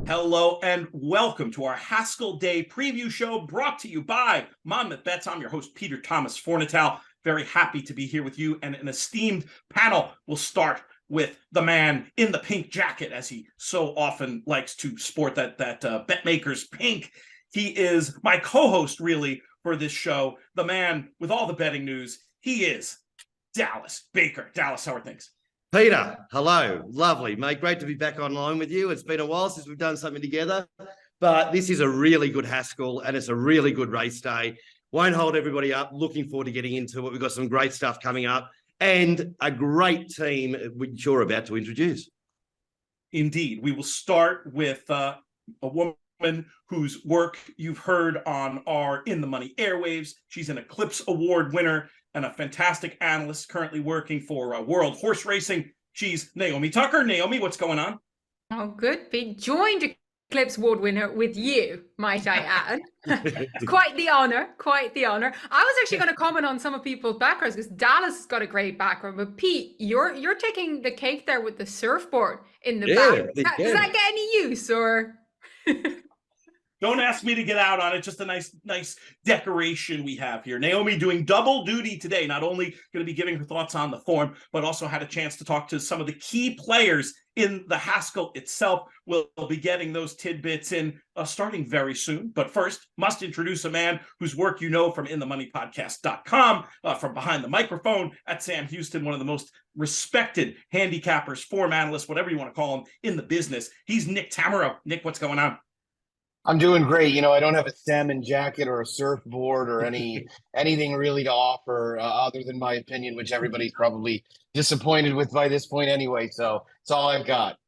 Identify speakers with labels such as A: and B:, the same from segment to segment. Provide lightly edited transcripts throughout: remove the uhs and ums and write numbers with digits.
A: Hello and welcome to our Haskell Day preview show brought to you by Monmouth Bets. I'm your host, Peter Thomas Fornital. Very happy to be here with you and an esteemed panel. We'll start with the man in the pink jacket, as he so often likes to sport that BetMakers pink. He is my co-host, really, for this show. The man with all the betting news. He is Dallas Baker. Dallas, how are things?
B: Peter, hello. Lovely, mate. Great to be back online with you. It's been a while since we've done something together, but this is a really good Haskell and it's a really good race day. Won't hold everybody up. Looking forward to getting into it. We've got some great stuff coming up and a great team which you're about to introduce.
A: Indeed. We will start with a woman whose work you've heard on our In the Money airwaves. She's an Eclipse Award winner and a fantastic analyst currently working for World Horse Racing. She's Naomi Tucker. Naomi, what's going on?
C: Oh, good. Be joined Eclipse Award winner with you, might I add. Quite the honor, quite the honor. I was actually going to comment on some of people's backgrounds because Dallas has got a great background, but Pete, you're taking the cake there with the surfboard in the back. Does that get any use or?
A: Don't ask me to get out on it. Just a nice decoration we have here. Naomi doing double duty today. Not only going to be giving her thoughts on the form, but also had a chance to talk to some of the key players in the Haskell itself. We'll be getting those tidbits in starting very soon. But first, must introduce a man whose work you know from InTheMoneyPodcast.com, from behind the microphone at Sam Houston, one of the most respected handicappers, form analysts, whatever you want to call him, in the business. He's Nick Tamaro. Nick, what's going on?
D: I'm doing great. I don't have a salmon jacket or a surfboard or anything really to offer other than my opinion, which everybody's probably disappointed with by this point anyway. So it's all I've got.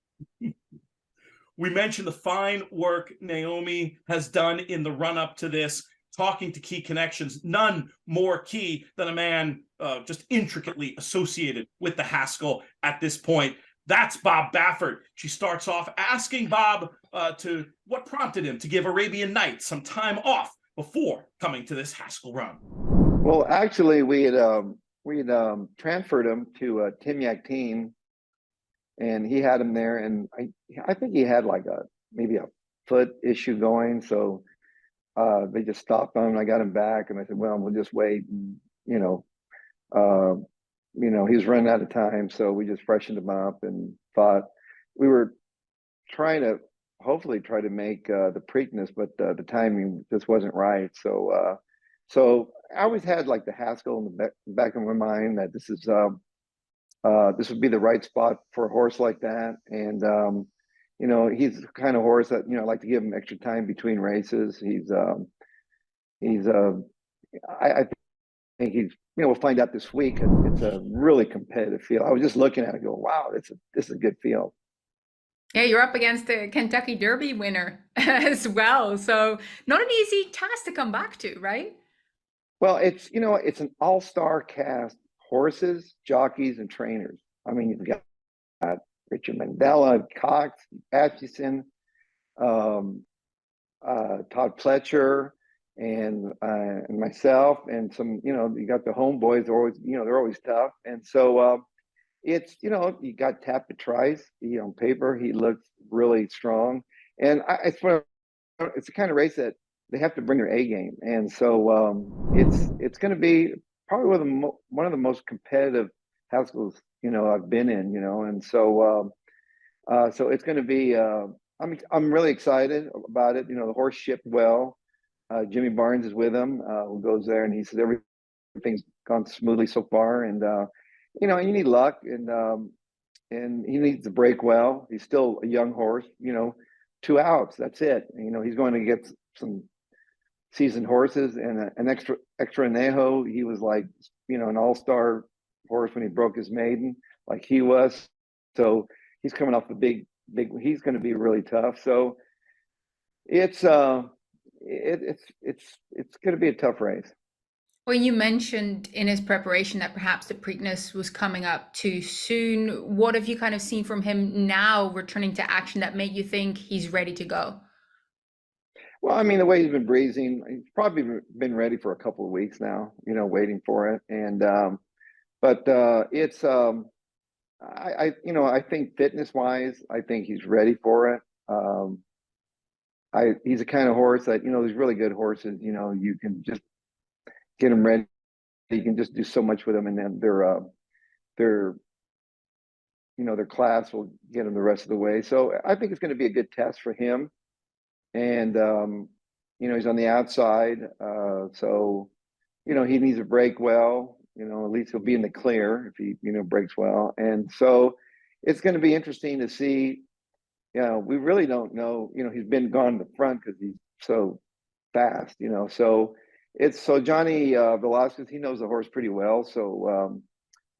A: We mentioned the fine work Naomi has done in the run-up to this, talking to key connections. None more key than a man just intricately associated with the Haskell at this point. That's Bob Baffert. She starts off asking Bob to what prompted him to give Arabian Nights some time off before coming to this Haskell run.
E: Well, actually, we had transferred him to a Tim Yak team, and he had him there, and I think he had like maybe a foot issue going, so they just stopped on him. I got him back, and I said, well, we'll just wait. And, he's running out of time, so we just freshened him up and thought we were trying to hopefully try to make the Preakness, but the timing just wasn't right. So I always had like the Haskell in the back of my mind that this would be the right spot for a horse like that. And he's the kind of horse that I like to give him extra time between races. I think he's, we'll find out this week. It's a really competitive field. I was just looking at it, go, wow, this is a good field.
C: Yeah, you're up against the Kentucky Derby winner as well. So not an easy task to come back to, right?
E: Well, it's an all-star cast, horses, jockeys, and trainers. I mean, you've got Richard Mandela, Cox, Atchison, Todd Pletcher, and myself, and some, you got the homeboys. They're always tough, and so it's you got Tapit Trice. On paper, he looks really strong, and it's the kind of race that they have to bring their A game, and so it's going to be probably one of the most competitive Haskells I've been in, and so it's going to be. I'm really excited about it. The horse shipped well. Jimmy Barnes is with him, who goes there, and he says everything's gone smoothly so far. And you need luck, and he needs to break well. He's still a young horse. 2 outs, that's it. He's going to get some seasoned horses and an extra anejo. He was like an all-star horse when he broke his maiden, like he was. So he's coming off the big. He's going to be really tough. So it's going to be a tough race.
C: Well, you mentioned in his preparation that perhaps the Preakness was coming up too soon. What have you kind of seen from him now returning to action that made you think he's ready to go?
E: Well, I mean, the way he's been breezing, he's probably been ready for a couple of weeks now, waiting for it. And, but it's, I think fitness wise, I think he's ready for it. He's a kind of horse that, these really good horses, you can just get them ready. You can just do so much with them, and then their class will get them the rest of the way. So I think it's going to be a good test for him. And, he's on the outside. So, he needs to break well, at least he'll be in the clear if he, breaks well. And so it's going to be interesting to see, we really don't know, he's been gone to the front because he's so fast, so Johnny Velasquez, he knows the horse pretty well. So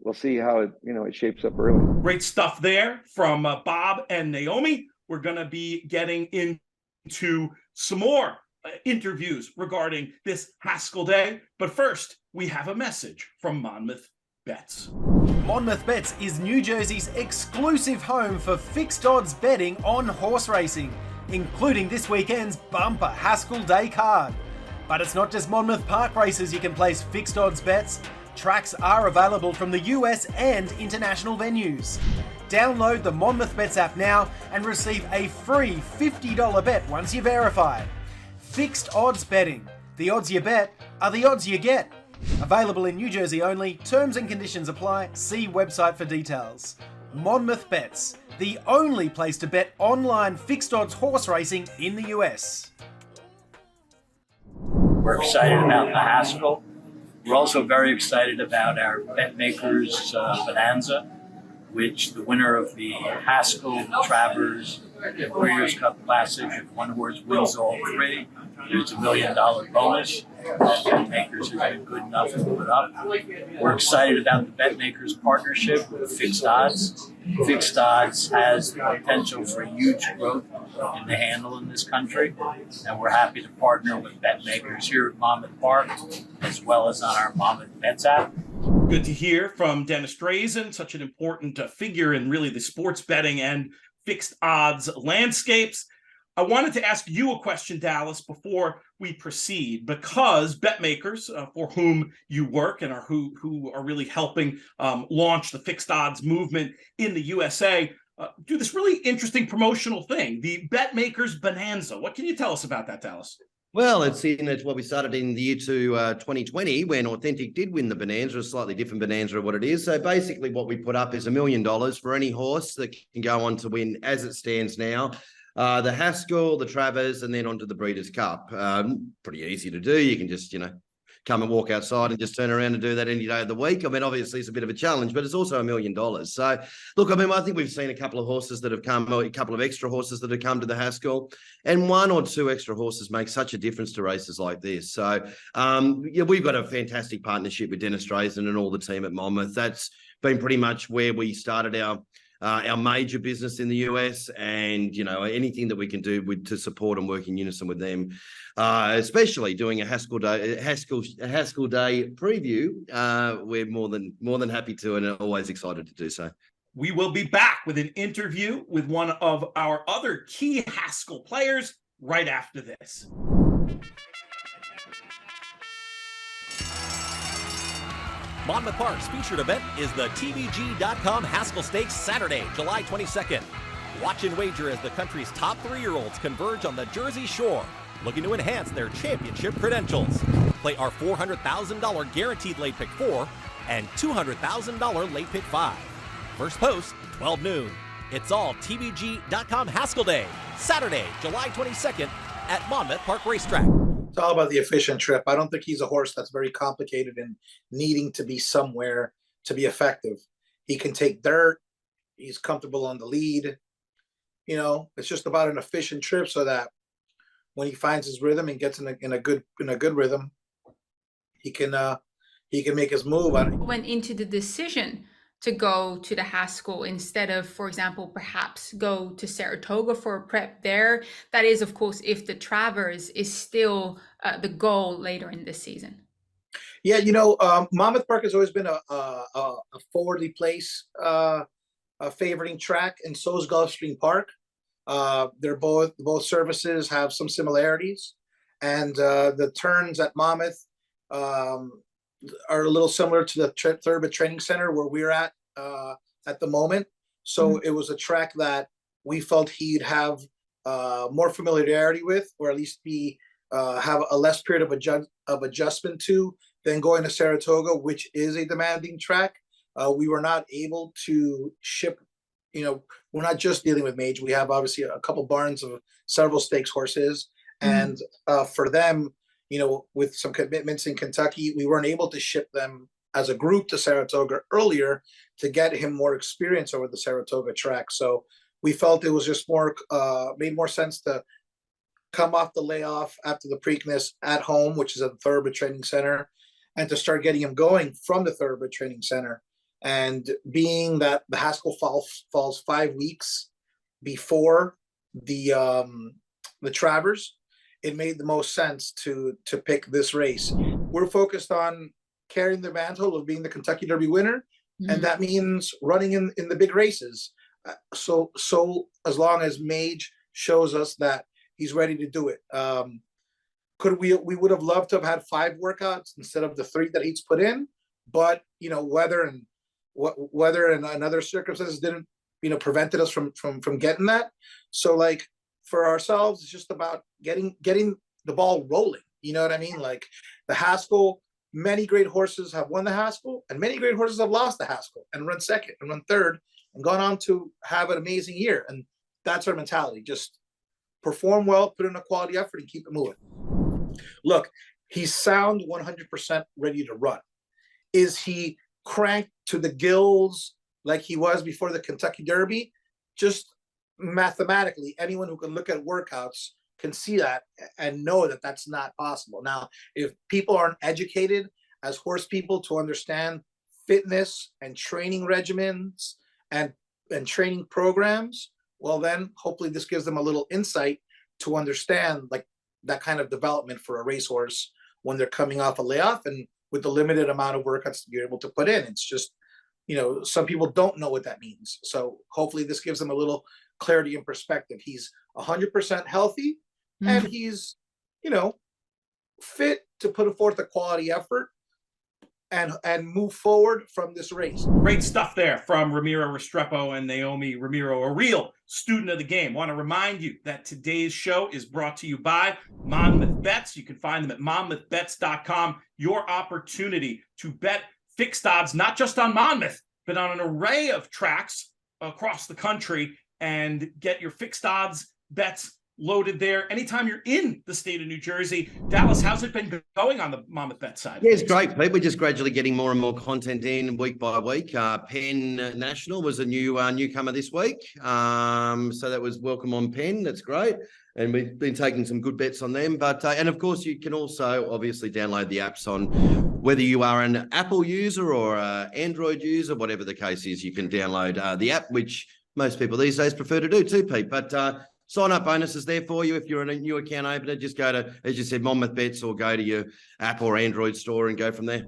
E: we'll see how it shapes up early.
A: Great stuff there from Bob and Naomi. We're going to be getting into some more interviews regarding this Haskell Day. But first, we have a message from Monmouth Bets.
F: Monmouth Bets is New Jersey's exclusive home for fixed odds betting on horse racing, including this weekend's bumper Haskell Day card. But it's not just Monmouth Park races you can place fixed odds bets. Tracks are available from the US and international venues. Download the Monmouth Bets app now and receive a free $50 bet once you verify. Fixed odds betting. The odds you bet are the odds you get. Available in New Jersey only. Terms and conditions apply. See website for details. Monmouth Bets, the only place to bet online fixed odds horse racing in the US.
G: We're excited about the Haskell. We're also very excited about our Bet Makers Bonanza, which the winner of the Haskell, Travers, and Breeders' Cup Classic, if one horse wins all three, there's $1 million bonus. Bet Makers has been good enough to put up. We're excited about the Bet Makers partnership with Fixed Odds. Fixed Odds has the potential for huge growth in the handle in this country, and we're happy to partner with Bet Makers here at Monmouth Park, as well as on our Monmouth Bets app.
A: Good to hear from Dennis Drazen, such an important figure in really the sports betting and fixed odds landscapes. I wanted to ask you a question, Dallas, before we proceed, because Bet Makers, for whom you work and are who are really helping launch the fixed odds movement in the USA, do this really interesting promotional thing, the Bet Makers Bonanza. What can you tell us about that, Dallas?
B: Well, it's what we started in the year 2020 when Authentic did win the Bonanza, a slightly different Bonanza of what it is. So basically what we put up is $1 million for any horse that can go on to win as it stands now. The Haskell, the Travers, and then onto the Breeders' Cup. Pretty easy to do. You can just, come and walk outside and just turn around and do that any day of the week. I mean, obviously it's a bit of a challenge, but it's also $1 million. So look, I think we've seen a couple of horses that have come, a couple of extra horses that have come to the Haskell, and 1 or 2 extra horses make such a difference to races like this. So we've got a fantastic partnership with Dennis Drazen and all the team at Monmouth. That's been pretty much where we started our major business in the US, and anything that we can do to support and work in unison with them, especially doing a Haskell Day preview. We're more than happy to, and always excited to do so.
A: We will be back with an interview with one of our other key Haskell players right after this.
H: Monmouth Park's featured event is the TVG.com Haskell Stakes Saturday, July 22nd. Watch and wager as the country's top 3-year-olds converge on the Jersey Shore, looking to enhance their championship credentials. Play our $400,000 guaranteed late pick 4 and $200,000 late pick 5. First post, 12 noon. It's all TVG.com Haskell Day, Saturday, July 22nd at Monmouth Park Racetrack.
I: It's all about the efficient trip. I don't think he's a horse that's very complicated in needing to be somewhere to be effective. He can take dirt. He's comfortable on the lead. It's just about an efficient trip so that when he finds his rhythm and gets in a good rhythm, he can make his move.
C: Went into the decision to go to the Haskell instead of, for example, perhaps go to Saratoga for a prep there. That is, of course, if the Travers is still the goal later in this season.
I: Yeah, Monmouth Park has always been a forwardly placed favoriting track, and so is Gulfstream Park. They're both services have some similarities, and the turns at Monmouth are a little similar to the Thurbit Training Center where we're at at the moment. So it was a track that we felt he'd have more familiarity with, or at least be have a less period of adjustment to than going to Saratoga, which is a demanding track. We were not able to ship. We're not just dealing with Mage. We have obviously a couple barns of several stakes horses, and for them, with some commitments in Kentucky, we weren't able to ship them as a group to Saratoga earlier to get him more experience over the Saratoga track. So we felt it was just made more sense to come off the layoff after the Preakness at home, which is at the Thoroughbred Training Center, and to start getting him going from the Thoroughbred Training Center. And being that the Haskell falls 5 weeks before the Travers, it made the most sense to pick this race. We're focused on carrying the mantle of being the Kentucky Derby winner, and that means running in the big races. So as long as Mage shows us that he's ready to do it. We would have loved to have had 5 workouts instead of the 3 that he's put in, but weather and other circumstances didn't prevented us from getting that. So like for ourselves, it's just about getting the ball rolling. You know what I mean? Like the Haskell, many great horses have won the Haskell, and many great horses have lost the Haskell and run second and run third and gone on to have an amazing year. And that's our mentality. Just perform well, put in a quality effort, and keep it moving. Look, he's sound 100% ready to run. Is he cranked to the gills like he was before the Kentucky Derby? Just mathematically, anyone who can look at workouts can see that and know that that's not possible. Now, if people aren't educated as horse people to understand fitness and training regimens and training programs, well, then hopefully this gives them a little insight to understand like that kind of development for a racehorse when they're coming off a layoff and with the limited amount of workouts you're able to put in. It's just, some people don't know what that means. So hopefully this gives them a little clarity and perspective. He's 100% healthy and he's, fit to put forth a quality effort and move forward from this race.
A: Great stuff there from Ramiro Restrepo and Naomi Ramiro, a real student of the game. Want to remind you that today's show is brought to you by Monmouth Bets. You can find them at monmouthbets.com. Your opportunity to bet fixed odds, not just on Monmouth, but on an array of tracks across the country, and get your fixed odds bets loaded there anytime you're in the state of New Jersey. Dallas, how's it been going on the Monmouth Bet side?
B: Yeah, it's great, Pete. We're just gradually getting more and more content in week by week. Penn National was a newcomer this week. So that was welcome on Penn. That's great. And we've been taking some good bets on them. But and of course, you can also obviously download the apps on whether you are an Apple user or an Android user, whatever the case is, you can download the app, which most people these days prefer to do too, Pete. But sign-up bonuses there for you if you're a new account opener. Just go to, as you said, Monmouth Bets, or go to your App or Android store and go from there.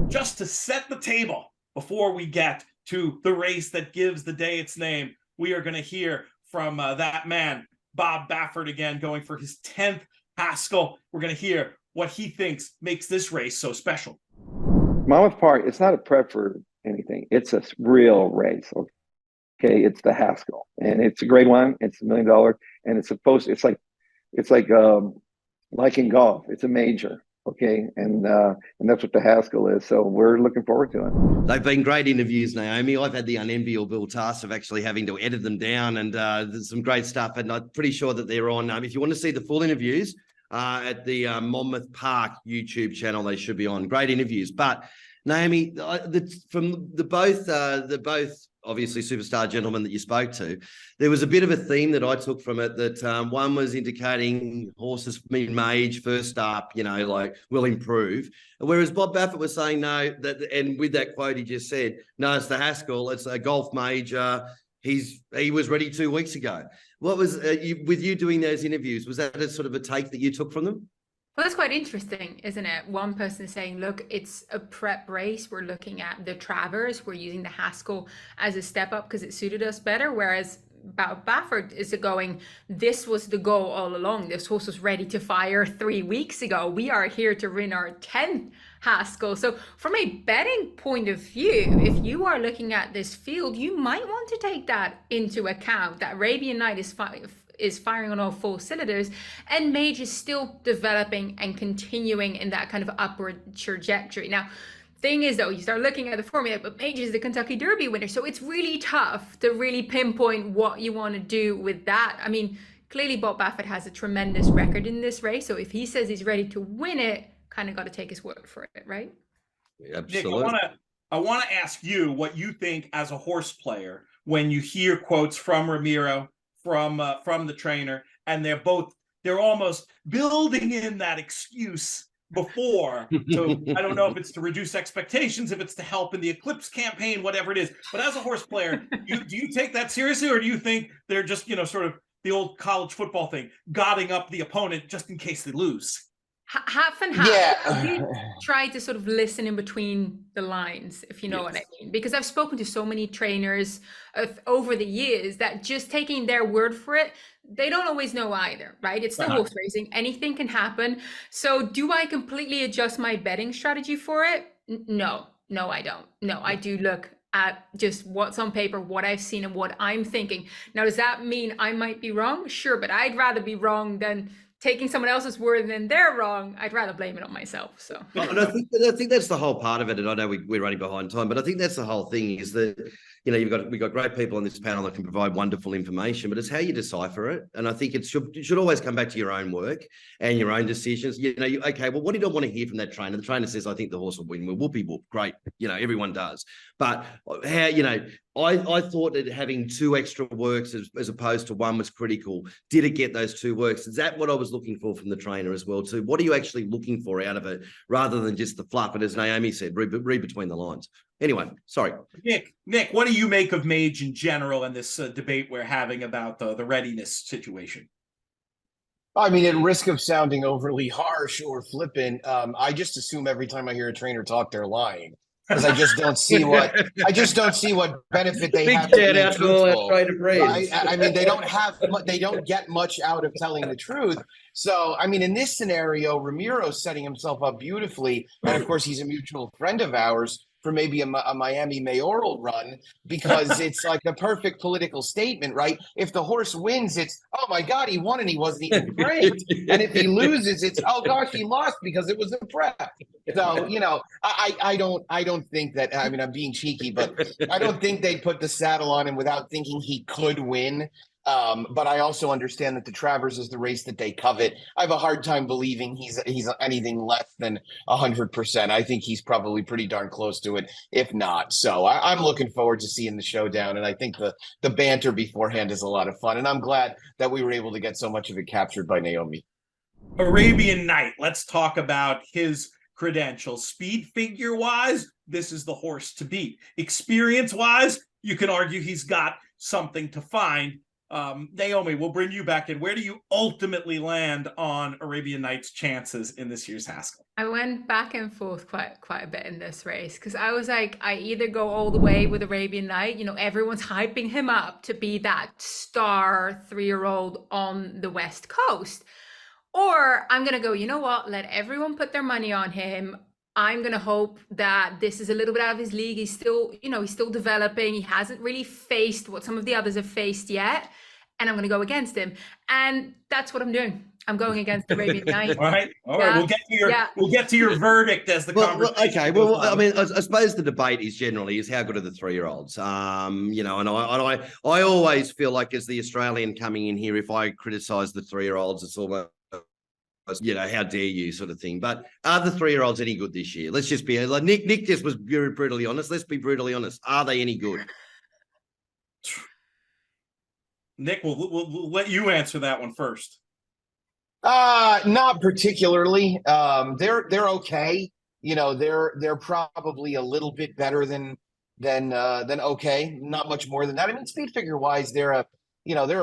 A: Just to set the table before we get to the race that gives the day its name, we are going to hear from that man, Bob Baffert, again, going for his 10th Haskell. We're going to hear what he thinks makes this race so special.
E: Monmouth Park, it's not a prep for anything. It's a real race. Okay, it's the Haskell, and it's a great one. It's $1 million, and it's like in golf, it's a major. Okay, and that's what the Haskell is. So we're looking forward to it.
B: They've been great interviews, Naomi. I've had the unenviable task of actually having to edit them down, and there's some great stuff. And I'm pretty sure that they're on. If you want to see the full interviews at the Monmouth Park YouTube channel, they should be on. Great interviews. But Naomi, from the both obviously superstar gentlemen that you spoke to, there was a bit of a theme that I took from it, that one was indicating horses in Mage first up, will improve. Whereas Bob Baffert was saying no, and with that quote he just said, no, it's the Haskell, it's a golf major. He was ready 2 weeks ago. What was with you doing those interviews? Was that a sort of a take that you took from them?
C: Well, that's quite interesting, isn't it? One person saying, look, it's a prep race. We're looking at the Travers. We're using the Haskell as a step up because it suited us better. Whereas Baffert is going, this was the goal all along. This horse was ready to fire 3 weeks ago. We are here to win our 10th Haskell. So from a betting point of view, if you are looking at this field, you might want to take that into account, that Arabian Night is firing on all four cylinders, and Mage is still developing and continuing in that kind of upward trajectory. Now, thing is though, you start looking at the formula, but Mage is the Kentucky Derby winner, so it's really tough to really pinpoint what you want to do with that. I mean, clearly Bob Baffert has a tremendous record in this race, so if he says he's ready to win it, kind of got to take his word for it, right?
B: Absolutely.
A: Nick, I want to ask you what you think as a horse player when you hear quotes from Ramiro, from the trainer, and they're almost building in that excuse before. So I don't know if it's to reduce expectations, if it's to help in the Eclipse campaign, whatever it is. But as a horse player, do you take that seriously, or do you think they're just, sort of the old college football thing, godding up the opponent just in case they lose?
C: Half and half.
D: Yeah.
C: You try to sort of listen in between the lines, if you know what I mean. Because I've spoken to so many trainers over the years that just taking their word for it, they don't always know either, right? It's still horse racing. Anything can happen. So do I completely adjust my betting strategy for it? No, I don't. No, I do look at just what's on paper, what I've seen, and what I'm thinking. Now, does that mean I might be wrong? Sure, but I'd rather be wrong than taking someone else's word and then they're wrong. I'd rather blame it on myself. So
B: and I think that's the whole part of it. And I know we're running behind time, but I think that's the whole thing is that, we've got great people on this panel that can provide wonderful information, but it's how you decipher it. And I think it should always come back to your own work and your own decisions. Okay, well, what do you want to hear from that trainer? The trainer says, I think the horse will win. Well, whoopie whoop, great. Everyone does. But I thought that having 2 extra works as opposed to 1 was critical. Did it get those 2 works? Is that what I was looking for from the trainer as well too? What are you actually looking for out of it rather than just the fluff? And as Naomi said, read between the lines. Anyway, sorry.
A: Nick, what do you make of Mage in general and this debate we're having about the readiness situation?
D: I mean, at risk of sounding overly harsh or flippant, I just assume every time I hear a trainer talk, they're lying. Because I just don't see what benefit they have.
B: Big shout out to all our trainer friends.
D: I mean, they don't get much out of telling the truth. So, I mean, in this scenario, Ramiro's setting himself up beautifully, and of course, he's a mutual friend of ours for maybe a Miami mayoral run, because it's like the perfect political statement, right? If the horse wins, it's, oh my God, he won and he wasn't even great. And if he loses, it's, oh gosh, he lost because it was a prep. So, I don't think that, I mean, I'm being cheeky, but I don't think they put the saddle on him without thinking he could win. But I also understand that the Travers is the race that they covet. I have a hard time believing he's anything less than 100%. I think he's probably pretty darn close to it, if not. So I'm looking forward to seeing the showdown, and I think the banter beforehand is a lot of fun, and I'm glad that we were able to get so much of it captured by Naomi.
A: Arabian Night. Let's talk about his credentials. Speed figure wise, this is the horse to beat. Experience wise, you can argue he's got something to find. Naomi, we'll bring you back in. Where do you ultimately land on Arabian Night's chances in this year's Haskell?
C: I went back and forth quite a bit in this race, because I was like, I either go all the way with Arabian Night, everyone's hyping him up to be that star 3-year-old on the West Coast, or I'm gonna go, you know what, let everyone put their money on him. I'm going to hope that this is a little bit out of his league. He's still, he's still developing. He hasn't really faced what some of the others have faced yet. And I'm going to go against him. And that's what I'm doing. I'm going against the Arabian Night.
A: All right. We'll get to your verdict as the conversation.
B: Okay. Well, I mean, I suppose the debate is how good are the 3-year-olds? And I always feel like, as the Australian coming in here, if I criticize the 3-year-olds, it's almost, how dare you sort of thing. But are the 3-year-olds any good this year? Let's just be like Nick just was very brutally honest. Let's be brutally honest. Are they any good?
A: Nick, we'll let you answer that one first.
D: Not particularly. They're okay. They're probably a little bit better than okay. Not much more than that. I mean, speed figure wise, they're a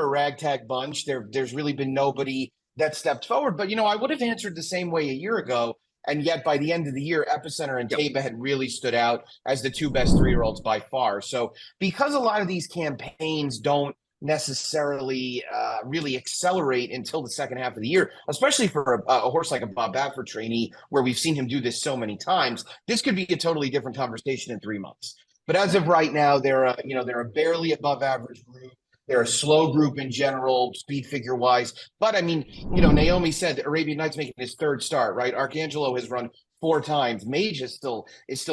D: ragtag bunch. There's really been nobody that stepped forward. But, I would have answered the same way a year ago. And yet by the end of the year, Epicenter and Taba had really stood out as the 2 best 3-year-olds by far. So because a lot of these campaigns don't necessarily really accelerate until the second half of the year, especially for a horse like a Bob Baffert trainee, where we've seen him do this so many times. This could be a totally different conversation in 3 months. But as of right now, they're a barely above average group. They're a slow group in general, speed figure wise. But I mean, Naomi said Arabian Nights making his third start, right? Arcangelo has run 4 times. Mage is still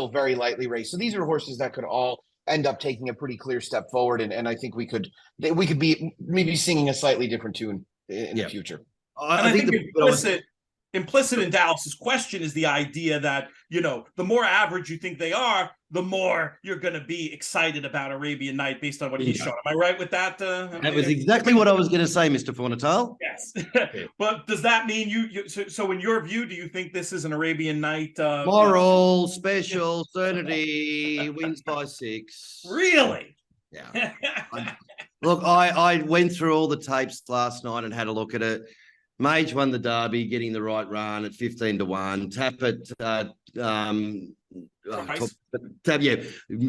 D: very lightly raced. So these are horses that could all end up taking a pretty clear step forward, and I think we could be maybe singing a slightly different tune in the future.
A: I think implicit in Dallas's question is the idea that, the more average you think they are, the more you're going to be excited about Arabian Night based on what he's shown. Am I right with that?
B: That was exactly what I was going to say, Mr. Fornatal.
A: Yes. But does that mean so in your view, do you think this is an Arabian Night?
B: Moral, special, certainty, wins by 6.
A: Really?
B: Yeah. Look, I went through all the tapes last night and had a look at it. Mage won the Derby, getting the right run at 15-1. Tappet,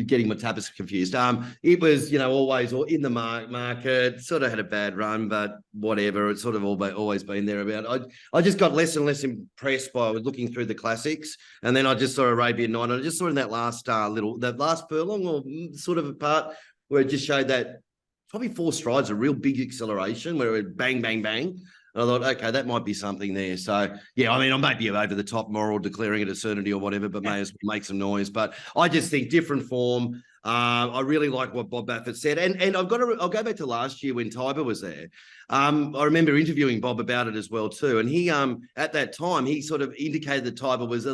B: getting my tappets confused. It was, always in the market, sort of had a bad run, but whatever. It's sort of always been there about. I just got less and less impressed by looking through the classics, and then I just saw Arabian Night. And I just saw in that last that last furlong or sort of a part where it just showed that probably 4 strides, a real big acceleration where it bang, bang, bang. And I thought, okay, that might be something there. So, yeah, I mean, I might be over the top moral declaring it a certainty or whatever, but may as well make some noise. But I just think different form. I really like what Bob Baffert said. And I'll go back to last year when Tiber was there. I remember interviewing Bob about it as well, too. And he, at that time, he sort of indicated that Tiber was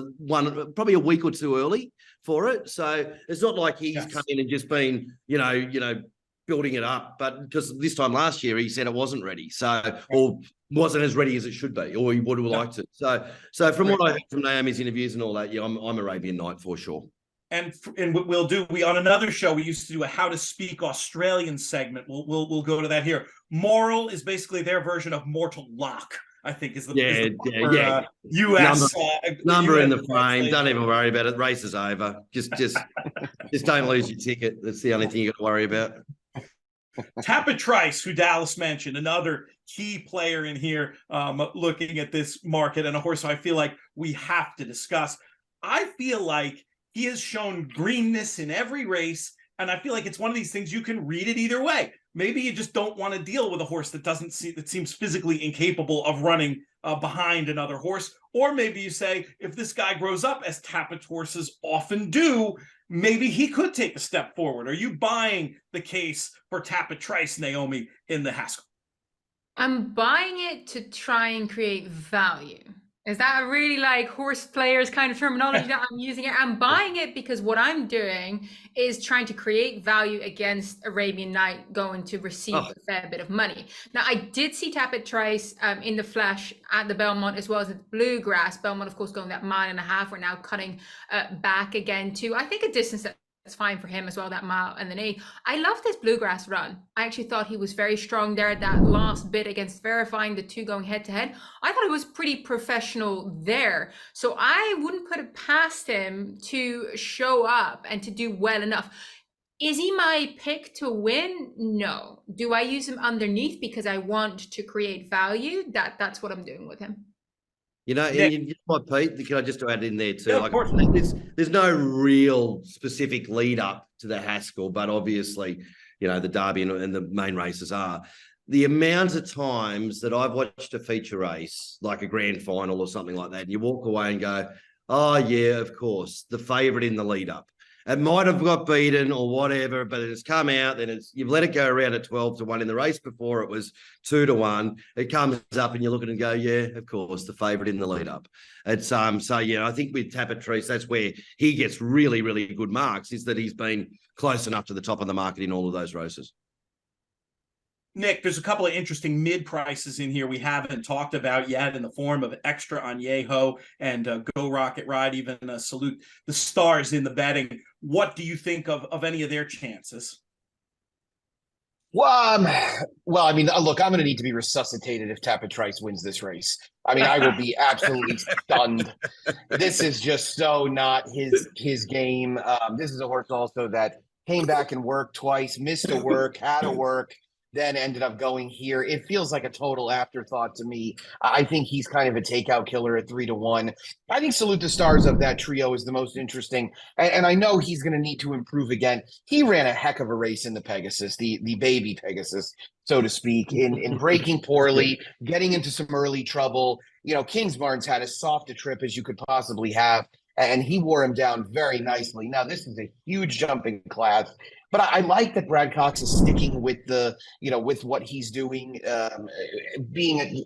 B: probably a week or 2 early for it. So it's not like he's come in and just been, building it up, but because this time last year he said it wasn't ready, or wasn't as ready as it should be, or he would have liked it. So from what I heard from Naomi's interviews and all that, I'm Arabian Night for sure.
A: And what we'll do, on another show we used to do a How to Speak Australian segment. We'll go to that here. Moral is basically their version of Mortal Lock, I think is the US
B: number in the frame. Don't even worry about it. Race is over. Just don't lose your ticket. That's the only thing you got to worry about.
A: Tappet Trice, who Dallas mentioned, another key player in here, looking at this market, and a horse I feel like we have to discuss. I feel like he has shown greenness in every race, and I feel like it's one of these things you can read it either way. Maybe you just don't want to deal with a horse that seems physically incapable of running behind another horse, or maybe you say, if this guy grows up, as Tappet horses often do, maybe he could take a step forward. Are you buying the case for Tappet Trice, Naomi, in the Haskell?
C: I'm buying it to try and create value. Is that a really horse players kind of terminology that I'm using it? I'm buying it because what I'm doing is trying to create value against Arabian Night going to receive a fair bit of money. Now, I did see Tappet Trice in the flesh at the Belmont as well as at the Bluegrass. Belmont, of course, going that 1.5 miles. We're now cutting back again to, I think, a distance that's fine for him as well, that 1.8 miles. I love this Bluegrass run. I actually thought he was very strong there at that last bit against Verifying, the 2 going head to head. I thought it was pretty professional there. So I wouldn't put it past him to show up and to do well enough. Is he my pick to win? No. Do I use him underneath because I want to create value? That's what I'm doing with him.
B: And Pete, can I just add in there too?
A: Yeah, of course.
B: There's no real specific lead up to the Haskell, but obviously, the Derby and the main races are. The amount of times that I've watched a feature race, like a grand final or something like that, and you walk away and go, oh yeah, of course, the favourite in the lead up. It might have got beaten or whatever, but it's come out. Then you've let it go around at 12-1 in the race before. It was 2-1. It comes up and you look at it and go, yeah, of course, the favourite in the lead up. It's so yeah. I think with Tappet Trice, that's where he gets really, really good marks. Is that he's been close enough to the top of the market in all of those races.
A: Nick, there's a couple of interesting mid prices in here we haven't talked about yet, in the form of Extra on Yeho and Go Rocket Ride, even Salute the Stars in the betting. What do you think of any of their chances?
D: Well, I mean, look, I'm going to need to be resuscitated if Tappet Trice wins this race. I mean, I will be absolutely stunned. This is just so not his game. This is a horse also that came back and worked twice, missed a work, had a work. then ended up going here. It feels like a total afterthought to me. I think he's kind of a takeout killer at 3-1. I think Salute the Stars of that trio is the most interesting. And I know he's going to need to improve again. He ran a heck of a race in the Pegasus, the baby Pegasus, so to speak, in breaking poorly, getting into some early trouble. You know, Kingsbarn's had as soft a trip as you could possibly have, and he wore him down very nicely. Now, this is a huge jump in class. But I like that Brad Cox is sticking with with what he's doing,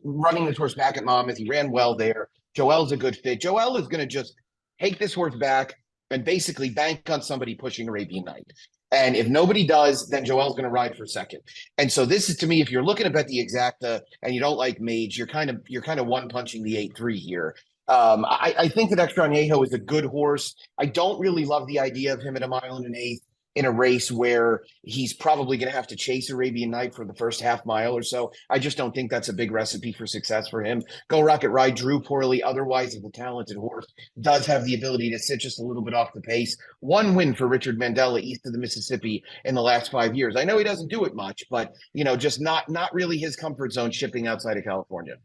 D: running this horse back at Monmouth. He ran well there. Joel's a good fit. Joel is going to just take this horse back and basically bank on somebody pushing Arabian Night. And if nobody does, then Joel's going to ride for second. And so this is, to me, if you're looking to bet the exacta and you don't like Mage, you're kind of one punching the 8-3 here. I think that Extrañejo is a good horse. I don't really love the idea of him at 1 1/8 in a race where he's probably going to have to chase Arabian Night for the first half mile or so. I just don't think that's a big recipe for success for him. Go Rocket Ride drew poorly. Otherwise, is a talented horse. Does have the ability to sit just a little bit off the pace. One win for Richard Mandela east of the Mississippi in the last 5 years. I know he doesn't do it much, but just not really his comfort zone shipping outside of California.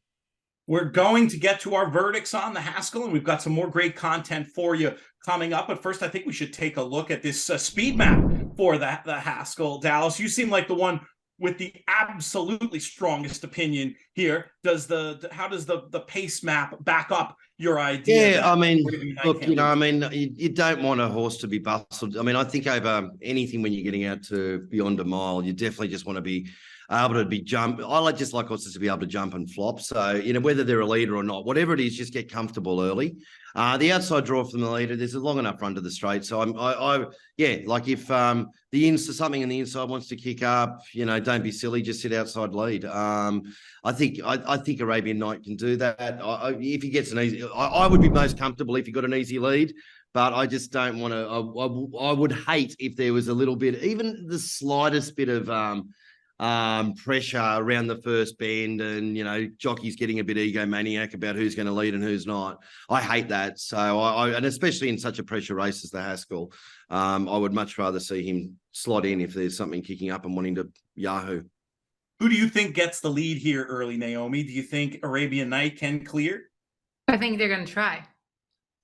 A: We're going to get to our verdicts on the Haskell, and we've got some more great content for you coming up. But first, I think we should take a look at this speed map for the Haskell. Dallas, you seem like the one with the absolutely strongest opinion here. How does the pace map back up your idea?
B: Yeah, I mean, look, you don't want a horse to be bustled. I mean, I think over anything when you're getting out to beyond a mile, you definitely just want to be able to jump. I just like horses to be able to jump and flop. So, whether they're a leader or not, whatever it is, just get comfortable early. The outside draw from the leader, there's a long enough run to the straight. So like if something in the inside wants to kick up, don't be silly, just sit outside lead. I think Arabian Night can do that. If he gets an easy, I would be most comfortable if he got an easy lead. But I just don't want to. I would hate if there was a little bit, even the slightest bit of pressure around the first bend, and jockeys getting a bit egomaniac about who's going to lead and who's not. I hate that. So and especially in such a pressure race as the Haskell, I would much rather see him slot in if there's something kicking up and wanting to Yahoo.
A: Who do you think gets the lead here early, Naomi? Do you think Arabian Night can clear?
C: I think they're going to try.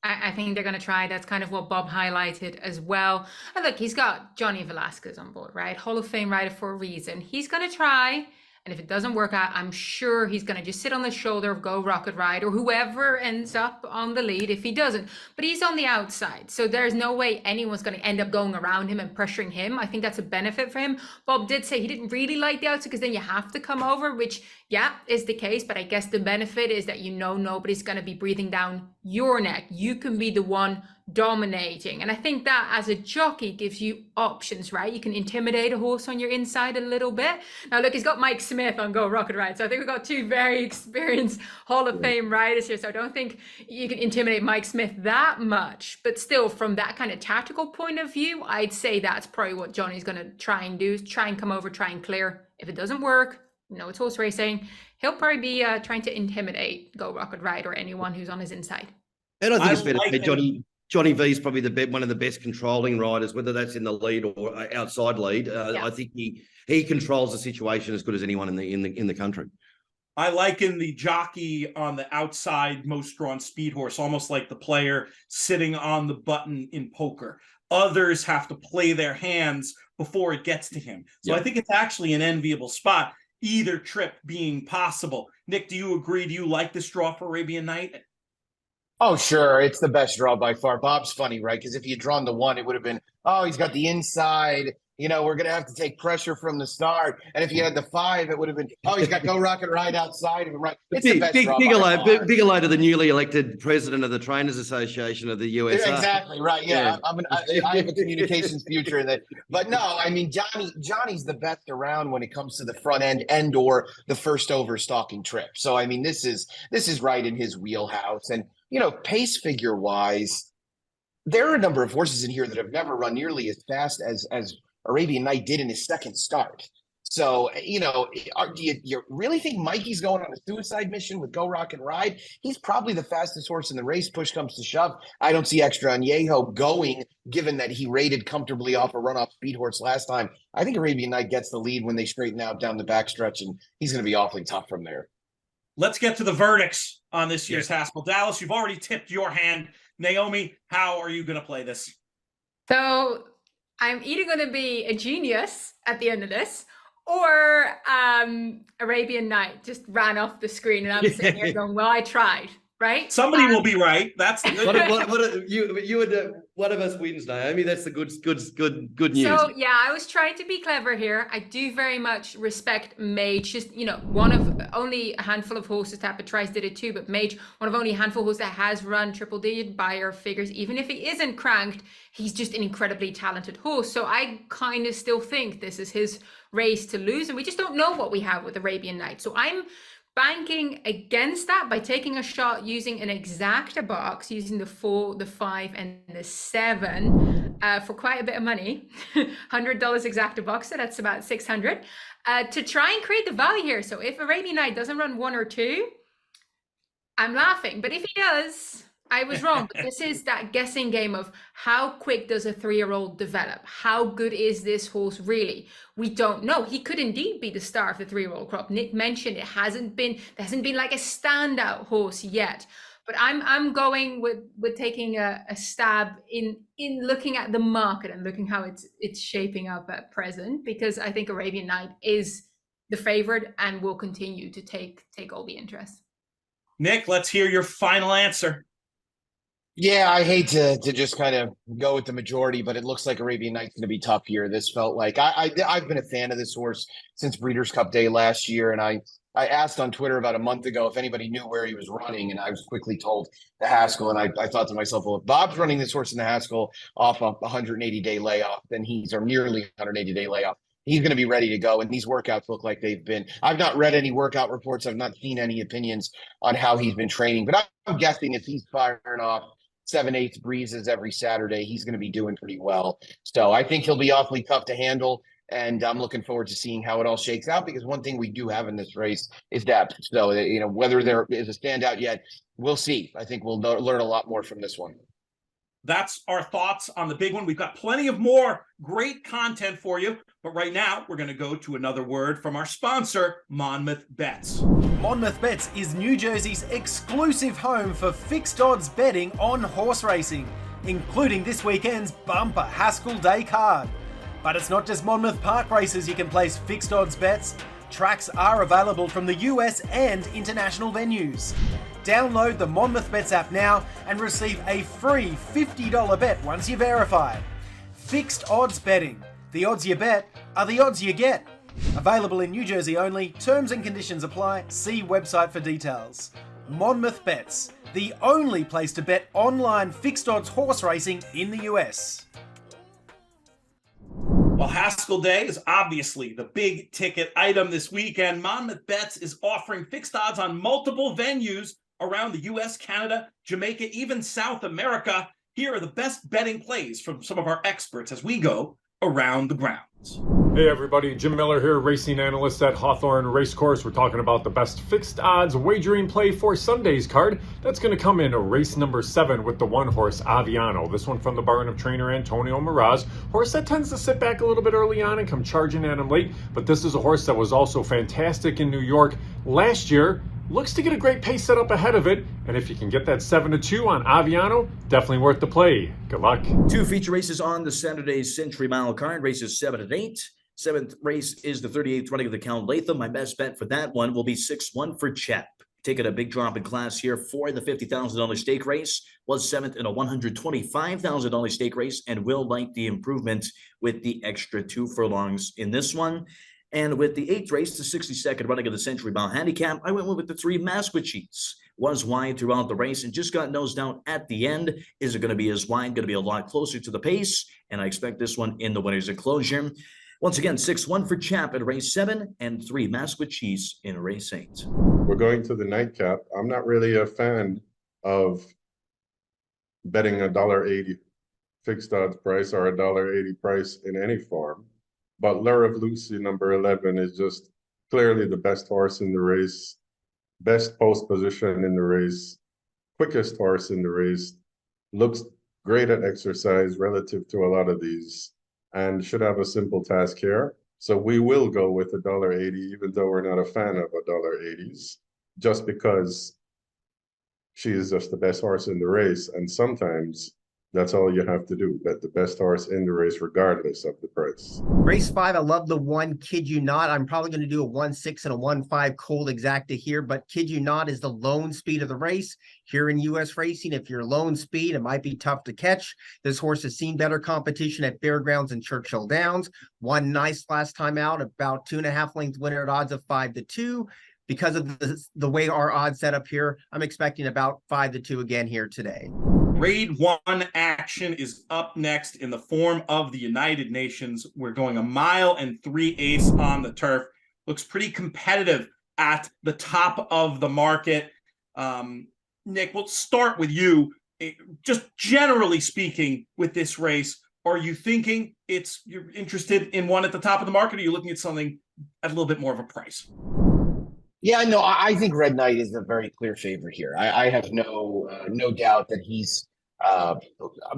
C: I think they're going to try. That's kind of what Bob highlighted as well. And look, he's got Johnny Velasquez on board, right? Hall of Fame rider for a reason. He's going to try. And if it doesn't work out, I'm sure he's going to just sit on the shoulder of Go Rocket Ride or whoever ends up on the lead if he doesn't. But he's on the outside. So there's no way anyone's going to end up going around him and pressuring him. I think that's a benefit for him. Bob did say he didn't really like the outside because then you have to come over, which, yeah, is the case. But I guess the benefit is that nobody's going to be breathing down your neck. You can be the one dominating. And I think that as a jockey gives you options, right? You can intimidate a horse on your inside a little bit. Now, look, he's got Mike Smith on Go Rocket Ride. So I think we've got two very experienced Hall of Fame riders here. So I don't think you can intimidate Mike Smith that much. But still, from that kind of tactical point of view, I'd say that's probably what Johnny's going to try and do, is try and come over, try and clear. If it doesn't work, it's horse racing. He'll probably be trying to intimidate Go Rocket Ride or anyone who's on his inside.
B: And I think it's fair to say Johnny V is probably one of the best controlling riders, whether that's in the lead or outside lead. I think he controls the situation as good as anyone in the country.
A: I liken the jockey on the outside most drawn speed horse, almost like the player sitting on the button in poker. Others have to play their hands before it gets to him. So I think it's actually an enviable spot, either trip being possible. Nick, do you agree? Do you like this draw for Arabian Night?
D: Oh, sure. It's the best draw by far. Bob's funny, right? Because if he had drawn the 1, it would have been, he's got the inside. We're going to have to take pressure from the start. And if he had the 5, it would have been, he's got Go Rocket Ride outside of him, right? It's the best draw
B: big hello to the newly elected president of the Trainers Association of the USA.
D: Yeah, exactly, right. Yeah. I have a communications future in that. But no, I mean, Johnny's the best around when it comes to the front end and or the first over stalking trip. So, I mean, this is right in his wheelhouse. And, pace figure wise, there are a number of horses in here that have never run nearly as fast as Arabian Night did in his second start. So, do you really think Mikey's going on a suicide mission with Go Rock and Ride? He's probably the fastest horse in the race. Push comes to shove. I don't see Extra Añejo going, given that he rated comfortably off a runoff speed horse last time. I think Arabian Night gets the lead when they straighten out down the backstretch, and he's going to be awfully tough from there.
A: Let's get to the verdicts on this year's Haskell. Dallas, you've already tipped your hand. Naomi, how are you going to play this?
C: So I'm either going to be a genius at the end of this, or Arabian Night just ran off the screen, and I'm sitting here going, "Well, I tried." Right?
A: Somebody will be right. That's the good.
B: You would one of us wins, Naomi. That's the good news.
C: So yeah, I was trying to be clever here. I do very much respect Mage. Just one of only a handful of horses. Tapper Trice did it too, but Mage, one of only a handful of horses that has run triple-digit buyer figures. Even if he isn't cranked, he's just an incredibly talented horse. So I kind of still think this is his race to lose, and we just don't know what we have with Arabian Night. So I'm banking against that by taking a shot using an exacta box, using the 4, the 5, and the 7 for quite a bit of money. $100 exacta box, so that's about 600 to try and create the value here. So if Arabian Night doesn't run 1 or 2, I'm laughing. But if he does, I was wrong. But this is that guessing game of how quick does a 3-year-old develop? How good is this horse really? We don't know. He could indeed be the star of the 3-year-old crop. Nick mentioned there hasn't been like a standout horse yet. But I'm going with taking a stab in looking at the market and looking how it's shaping up at present, because I think Arabian Night is the favorite and will continue to take all the interest.
A: Nick, let's hear your final answer.
D: Yeah, I hate to just kind of go with the majority, but it looks like Arabian Night's going to be tough here. This felt like I've been a fan of this horse since Breeders' Cup Day last year, and I asked on Twitter about a month ago if anybody knew where he was running, and I was quickly told the Haskell, and I thought to myself, well, if Bob's running this horse in the Haskell off a 180-day layoff, then he's or nearly 180-day layoff. He's going to be ready to go, and these workouts look like they've been. I've not read any workout reports. I've not seen any opinions on how he's been training, but I'm guessing if he's firing off 7/8 breezes every Saturday, he's going to be doing pretty well. So I think he'll be awfully tough to handle, and I'm looking forward to seeing how it all shakes out, because one thing we do have in this race is depth. So, whether there is a standout yet, we'll see. I think we'll learn a lot more from this one.
A: That's our thoughts on the big one. We've got plenty of more great content for you, but right now we're going to go to another word from our sponsor, Monmouth Bets.
F: Monmouth Bets is New Jersey's exclusive home for fixed odds betting on horse racing, including this weekend's bumper Haskell Day card. But it's not just Monmouth Park races you can place fixed odds bets. Tracks are available from the US and international venues. Download the Monmouth Bets app now and receive a free $50 bet once you verify. Fixed odds betting. The odds you bet are the odds you get. Available in New Jersey only. Terms and conditions apply. See website for details. Monmouth Bets, the only place to bet online fixed odds horse racing in the US.
A: Well, Haskell Day is obviously the big ticket item this weekend. Monmouth Bets is offering fixed odds on multiple venues around the US, Canada, Jamaica, even South America. Here are the best betting plays from some of our experts as we go around the grounds.
J: Hey everybody, Jim Miller here, racing analyst at Hawthorne Racecourse. We're talking about the best fixed odds wagering play for Sunday's card. That's going to come in race number 7 with the 1-horse Aviano. This one from the barn of trainer Antonio Miraz. Horse that tends to sit back a little bit early on and come charging at him late. But this is a horse that was also fantastic in New York last year. Looks to get a great pace set up ahead of it, and if you can get that 7-2 on Aviano, definitely worth the play. Good luck.
K: 2 feature races on the Saturday's Century Mile card, races 7 and 8. 7th race is the 38th running of the Count Latham. My best bet for that one will be 6-1 for Chap. Taking a big drop in class here for the $50,000 stake race. Was 7th in a $125,000 stake race, and will like the improvement with the extra 2 furlongs in this one. And with the 8th race, the 62nd running of the Century Mile Handicap, I went with the 3 Masquerades. Was wide throughout the race and just got nosed out at the end. Is it going to be as wide? Going to be a lot closer to the pace. And I expect this one in the winner's enclosure. Once again, 6-1 for Chap in race 7 and 3 Masquerades in race 8.
L: We're going to the nightcap. I'm not really a fan of betting $1.80 fixed odds price or $1.80 price in any form. But Lure of Lucy, number 11, is just clearly the best horse in the race, best post position in the race, quickest horse in the race, looks great at exercise relative to a lot of these, and should have a simple task here. So we will go with $1.80, even though we're not a fan of $1.80s, just because she is just the best horse in the race. And sometimes that's all you have to do, bet the best horse in the race, regardless of the price.
M: Race 5, I love the one, Kid You Not. I'm probably going to do a 1-6 and a 1-5 cold exacta here, but Kid You Not is the lone speed of the race. Here in U.S. racing, if you're lone speed, it might be tough to catch. This horse has seen better competition at Fairgrounds and Churchill Downs. Won nice last time out, about 2.5 length winner at odds of 5-2. Because of the way our odds set up here, I'm expecting about 5-2 again here today.
A: Grade 1 action is up next in the form of the United Nations. We're going 1 mile and 3/8 on the turf. Looks pretty competitive at the top of the market. Nick, we'll start with you. Just generally speaking with this race, are you thinking you're interested in one at the top of the market, or are you looking at something at a little bit more of a price?
D: Yeah, no, I think Red Knight is a very clear favorite here. I have no doubt that he's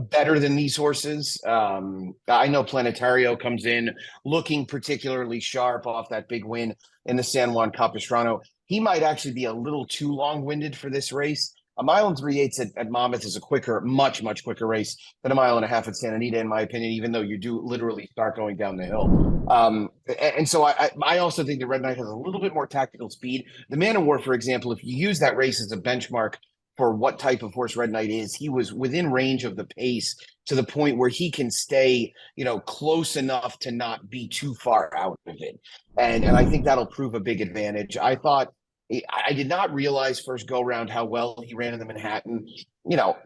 D: better than these horses. I know Planetario comes in looking particularly sharp off that big win in the San Juan Capistrano. He might actually be a little too long-winded for this race. 1 mile and 3/8 at Monmouth is a quicker, much quicker race than 1.5 miles at Santa Anita, in my opinion, even though you do literally start going down the hill. And so I also think the Red Knight has a little bit more tactical speed. The Man of War, for example, if you use that race as a benchmark for what type of horse Red Knight is, he was within range of the pace to the point where he can stay, close enough to not be too far out of it. And I think that'll prove a big advantage. I did not realize first go round how well he ran in the Manhattan.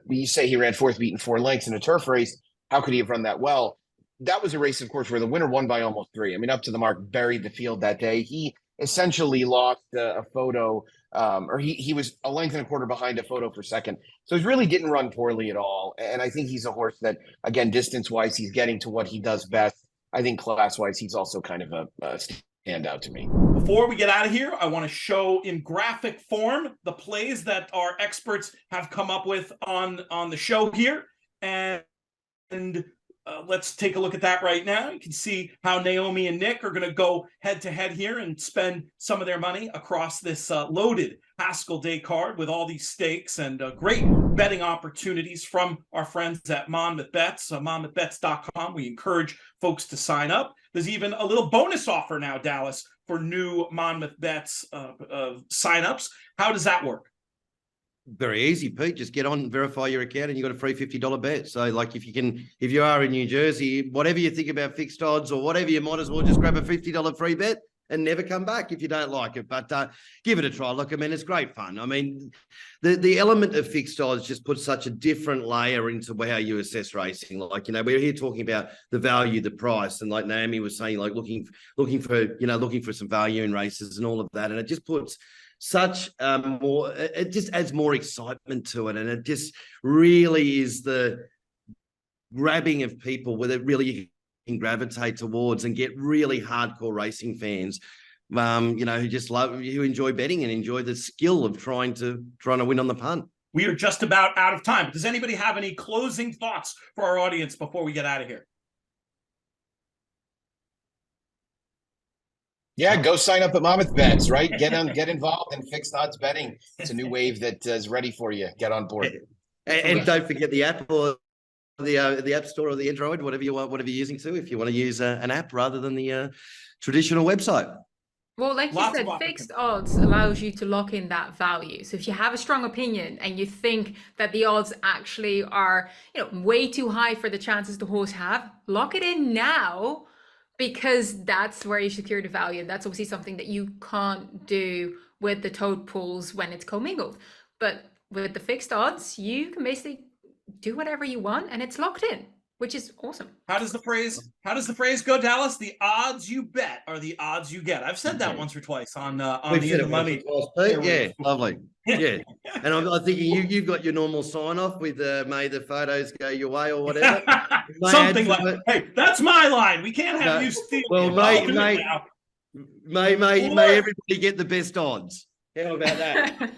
D: You say he ran 4th beaten 4 lengths in a turf race. How could he have run that well? That was a race, of course, where the winner won by almost 3. I mean, up to the mark, buried the field that day. He essentially lost a photo, or he was 1.25 lengths behind a photo for second. So he really didn't run poorly at all. And I think he's a horse that, again, distance-wise, he's getting to what he does best. I think class-wise, he's also kind of a standout to me.
A: Before we get out of here, I want to show in graphic form the plays that our experts have come up with on the show here. And let's take a look at that right now. You can see how Naomi and Nick are going to go head-to-head here and spend some of their money across this loaded Haskell Day card with all these stakes and great betting opportunities from our friends at Monmouth Bets, monmouthbets.com. We encourage folks to sign up. There's even a little bonus offer now, Dallas, for new Monmouth Bets signups. How does that work?
B: Very easy, Pete. Just get on, verify your account, and you got a free $50 bet. So, like, if you are in New Jersey, whatever you think about fixed odds or whatever, you might as well just grab a $50 free bet and never come back if you don't like it. But give it a try. Look, I mean, it's great fun. I mean, the element of fixed odds just puts such a different layer into how you assess racing. Like, we're here talking about the value, the price, and like Naomi was saying, like looking for some value in races and all of that, and it just puts such it just adds more excitement to it, and it just really is the grabbing of people where it really can gravitate towards and get really hardcore racing fans who enjoy betting and enjoy the skill of trying to win on the punt.
A: We are just about out of time. Does anybody have any closing thoughts for our audience before we get out of here?
D: Yeah, go sign up at Monmouth Bets, right? Get involved in fixed odds betting. It's a new wave that is ready for you. Get on board.
B: And don't forget the app or the App Store or the Android, whatever you're using to, if you want to use an app rather than the traditional website.
C: Well, like you said, fixed odds allows you to lock in that value. So if you have a strong opinion and you think that the odds actually are, way too high for the chances the horse have, lock it in now, because that's where you secure the value. That's obviously something that you can't do with the tote pools when it's commingled. But with the fixed odds, you can basically do whatever you want and it's locked in. which is awesome.
A: How does the phrase go, Dallas? The odds you bet are the odds you get. I've said that once or twice on
B: We've
A: the
B: said
A: In the
B: it
A: Money.
B: once or twice, Pete. Yeah, lovely. Yeah. And I'm thinking you've got your normal sign off with may the photos go your way or whatever.
A: Something like, hey, that's my line. We can't have you steal.
B: Well, may everybody get the best odds. How about that?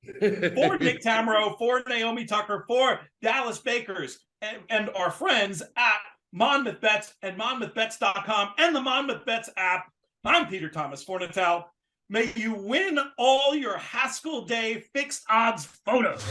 A: For Nick Tamaro, for Naomi Tucker, for Dallas Bakers, and our friends at Monmouth Bets and MonmouthBets.com and the Monmouth Bets app. I'm Peter Thomas Fornatel. May you win all your Haskell Day fixed odds photos.